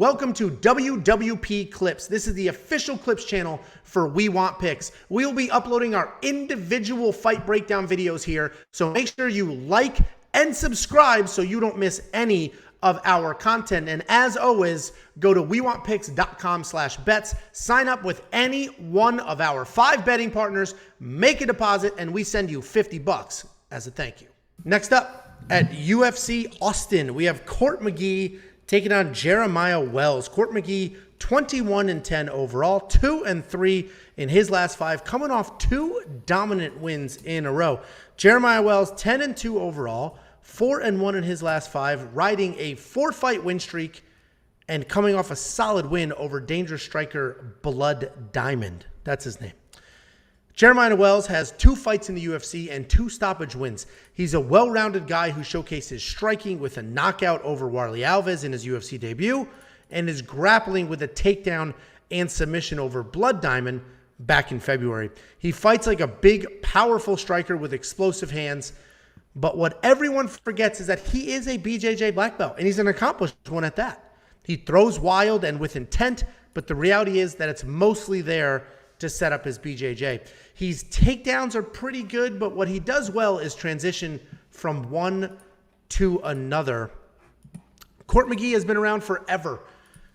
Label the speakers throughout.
Speaker 1: Welcome to WWP Clips. This is the official Clips channel for We Want Picks. We will be uploading our individual fight breakdown videos here, so make sure you like and subscribe so you don't miss any of our content. And as always, go to wewantpicks.com/bets, sign up with any one of our 5 betting partners, make a deposit, and we send you $50 as a thank you. Next up, at UFC Austin, we have Court McGee taking on Jeremiah Wells. Court McGee, 21-10 overall, 2-3 in his last 5, coming off 2 dominant wins in a row. Jeremiah Wells, 10-2 overall, 4-1 in his last 5, riding a 4-fight win streak and coming off a solid win over dangerous striker Blood Diamond. That's his name. Jeremiah Wells has 2 fights in the UFC and 2 stoppage wins. He's a well-rounded guy who showcases striking with a knockout over Warlley Alves in his UFC debut and is grappling with a takedown and submission over Blood Diamond back in February. He fights like a big, powerful striker with explosive hands, but what everyone forgets is that he is a BJJ black belt, and he's an accomplished one at that. He throws wild and with intent, but the reality is that it's mostly there to set up his BJJ. His takedowns are pretty good, but what he does well is transition from one to another. Court McGee has been around forever,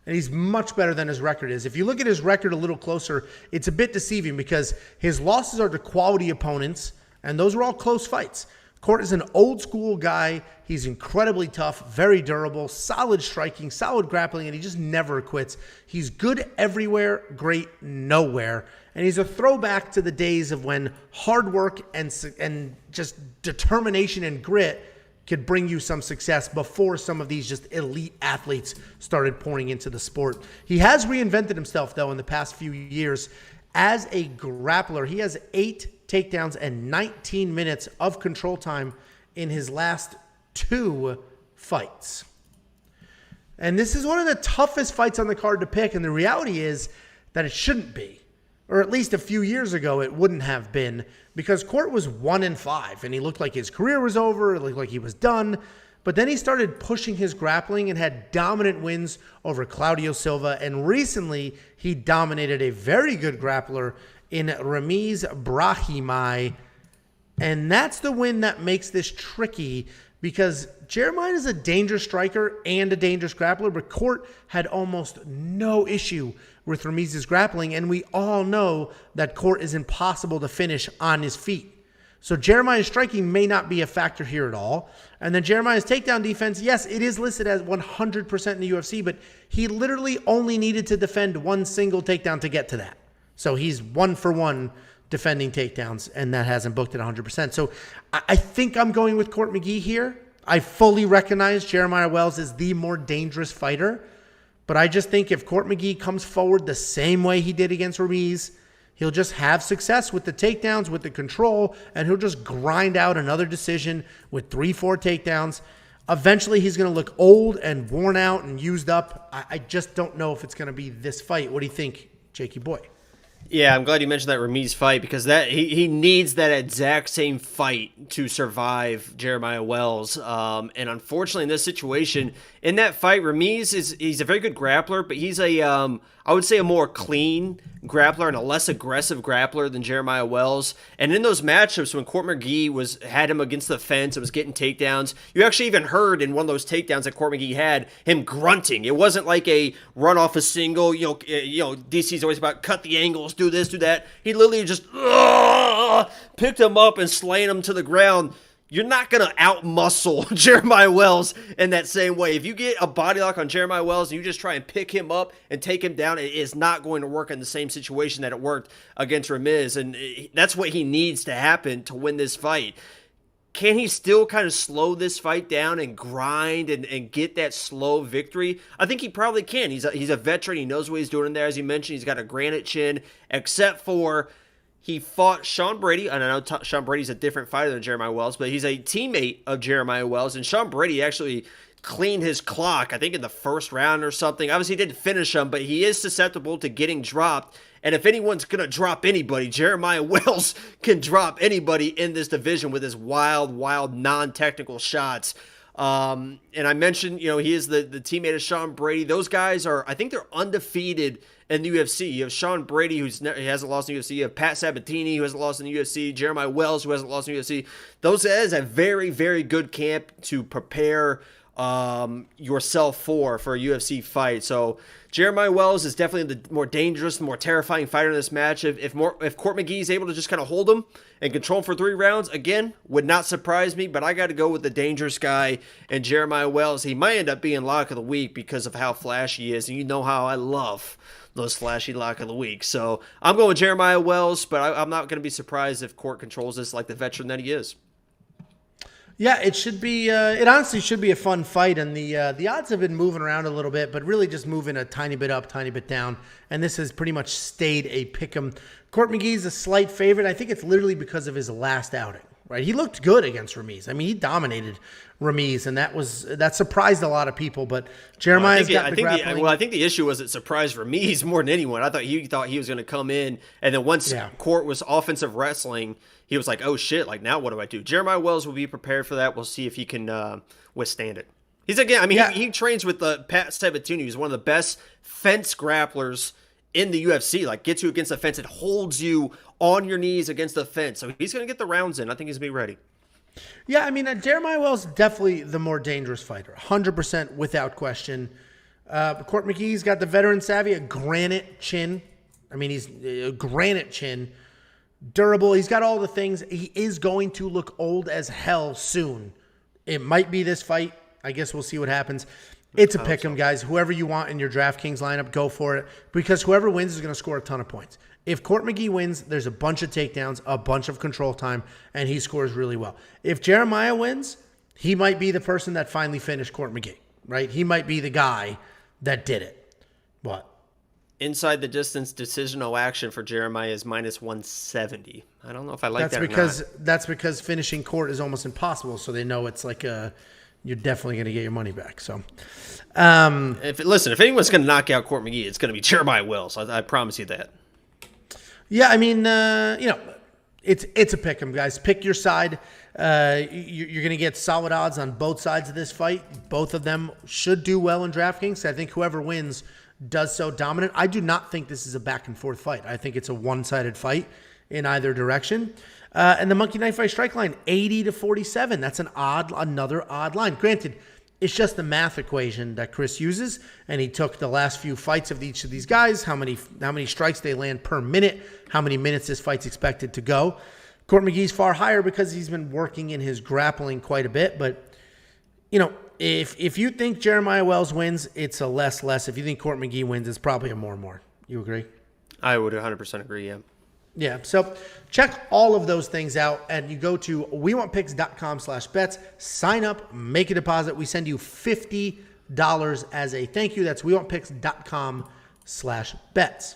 Speaker 1: and he's much better than his record is. If you look at his record a little closer, it's a bit deceiving because his losses are to quality opponents, and those were all close fights. Court is an old school guy. He's incredibly tough, very durable, solid striking, solid grappling, and he just never quits. He's good everywhere, great nowhere. And he's a throwback to the days of when hard work and just determination and grit could bring you some success before some of these just elite athletes started pouring into the sport. He has reinvented himself, though, in the past few years as a grappler. He has 8 takedowns and 19 minutes of control time in his last 2 fights. And this is one of the toughest fights on the card to pick, and the reality is that it shouldn't be. Or at least a few years ago, it wouldn't have been, because Court was 1-5, and he looked like his career was over, it looked like he was done. But then he started pushing his grappling and had dominant wins over Claudio Silva, and recently he dominated a very good grappler in Ramiz Brahimaj, and that's the win that makes this tricky, because Jeremiah is a dangerous striker and a dangerous grappler, but Court had almost no issue with Ramiz's grappling, and we all know that Court is impossible to finish on his feet. So Jeremiah's striking may not be a factor here at all. And then Jeremiah's takedown defense, yes, it is listed as 100% in the UFC, but he literally only needed to defend 1 single takedown to get to that. So he's 1 for 1 defending takedowns, and that hasn't booked at 100%. So I think I'm going with Court McGee here. I fully recognize Jeremiah Wells is the more dangerous fighter, but I just think if Court McGee comes forward the same way he did against Ramiz, he'll just have success with the takedowns, with the control, and he'll just grind out another decision with 3-4 takedowns. Eventually, he's going to look old and worn out and used up. I just don't know if it's going to be this fight. What do you think, Jakey boy?
Speaker 2: Yeah, I'm glad you mentioned that Ramiz fight, because that he needs that exact same fight to survive Jeremiah Wells. And unfortunately, in this situation, in that fight, Ramiz he's a very good grappler, but he's I would say a more clean grappler and a less aggressive grappler than Jeremiah Wells. And in those matchups, when Court McGee had him against the fence and was getting takedowns, you actually even heard in one of those takedowns that Court McGee had him grunting. It wasn't like a run off a single. DC's always about cut the angles, do this, do that. He literally just picked him up and slaying him to the ground. You're not going to out-muscle Jeremiah Wells in that same way. If you get a body lock on Jeremiah Wells and you just try and pick him up and take him down, it is not going to work in the same situation that it worked against Ramiz. And that's what he needs to happen to win this fight. Can he still kind of slow this fight down and grind and get that slow victory? I think he probably can. He's a veteran. He knows what he's doing in there. As you mentioned, he's got a granite chin, except for he fought Sean Brady, and I know Sean Brady's a different fighter than Jeremiah Wells, but he's a teammate of Jeremiah Wells, and Sean Brady actually cleaned his clock, I think in the first round or something. Obviously, he didn't finish him, but he is susceptible to getting dropped, and if anyone's going to drop anybody, Jeremiah Wells can drop anybody in this division with his wild, non-technical shots. And I mentioned, he is the teammate of Sean Brady. Those guys I think they're undefeated in the UFC. You have Sean Brady, he hasn't lost in the UFC. You have Pat Sabatini, who hasn't lost in the UFC. Jeremiah Wells, who hasn't lost in the UFC. Those guys have very, very good camp to prepare yourself for a UFC fight. So Jeremiah Wells is definitely the more dangerous, more terrifying fighter in this match. If Court McGee is able to just kind of hold him and control him for 3 rounds, again, would not surprise me, but I got to go with the dangerous guy and Jeremiah Wells. He might end up being lock of the week because of how flashy he is, and you know how I love those flashy lock of the week. So I'm going with Jeremiah Wells, but I'm not going to be surprised if Court controls this like the veteran that he is.
Speaker 1: Yeah, it should be. It honestly should be a fun fight, and the odds have been moving around a little bit, but really just moving a tiny bit up, tiny bit down, and this has pretty much stayed a pick'em. Court McGee's a slight favorite. I think it's literally because of his last outing. Right, he looked good against Ramiz. I mean, he dominated Ramiz, and that surprised a lot of people. But Jeremiah's got the grappling.
Speaker 2: I think the issue was it surprised Ramiz more than anyone. I thought he was going to come in, and then once Court was offensive wrestling, he was like, "Oh shit! Like now, what do I do?" Jeremiah Wells will be prepared for that. We'll see if he can withstand it. He's again. I mean, he trains with Pat Sabatini. He's one of the best fence grapplers in the UFC. Like gets you against the fence, it holds you on your knees against the fence. So he's going to get the rounds in. I think he's going to be ready.
Speaker 1: Yeah, I mean, Jeremiah Wells is definitely the more dangerous fighter, 100% without question. Court McGee's got the veteran savvy, a granite chin. I mean, he's a granite chin, durable. He's got all the things. He is going to look old as hell soon. It might be this fight. I guess we'll see what happens. It's a pick 'em, guys. Whoever you want in your DraftKings lineup, go for it, because whoever wins is going to score a ton of points. If Court McGee wins, there's a bunch of takedowns, a bunch of control time, and he scores really well. If Jeremiah wins, he might be the person that finally finished Court McGee, right? He might be the guy that did it. What?
Speaker 2: Inside the distance decisional action for Jeremiah is -170. I don't know if I like that or not.
Speaker 1: That's because finishing Court is almost impossible, so they know it's like you're definitely going to get your money back. So,
Speaker 2: if anyone's going to knock out Court McGee, it's going to be Jeremiah Wells. I promise you that.
Speaker 1: Yeah, I mean, it's a pick 'em, guys. Pick your side. You're going to get solid odds on both sides of this fight. Both of them should do well in DraftKings. I think whoever wins does so dominant. I do not think this is a back and forth fight. I think it's a one-sided fight in either direction. And the Monkey Knife Fight strike line, 80-47. That's another odd line. Granted, it's just the math equation that Chris uses, and he took the last few fights of each of these guys, how many strikes they land per minute, how many minutes this fight's expected to go. Court McGee's far higher because he's been working in his grappling quite a bit, but if you think Jeremiah Wells wins, it's a less. If you think Court McGee wins, it's probably a more. You agree?
Speaker 2: I would 100% agree, yeah.
Speaker 1: Yeah, so check all of those things out, and you go to wewantpicks.com/bets, sign up, make a deposit. We send you $50 as a thank you. That's wewantpicks.com/bets.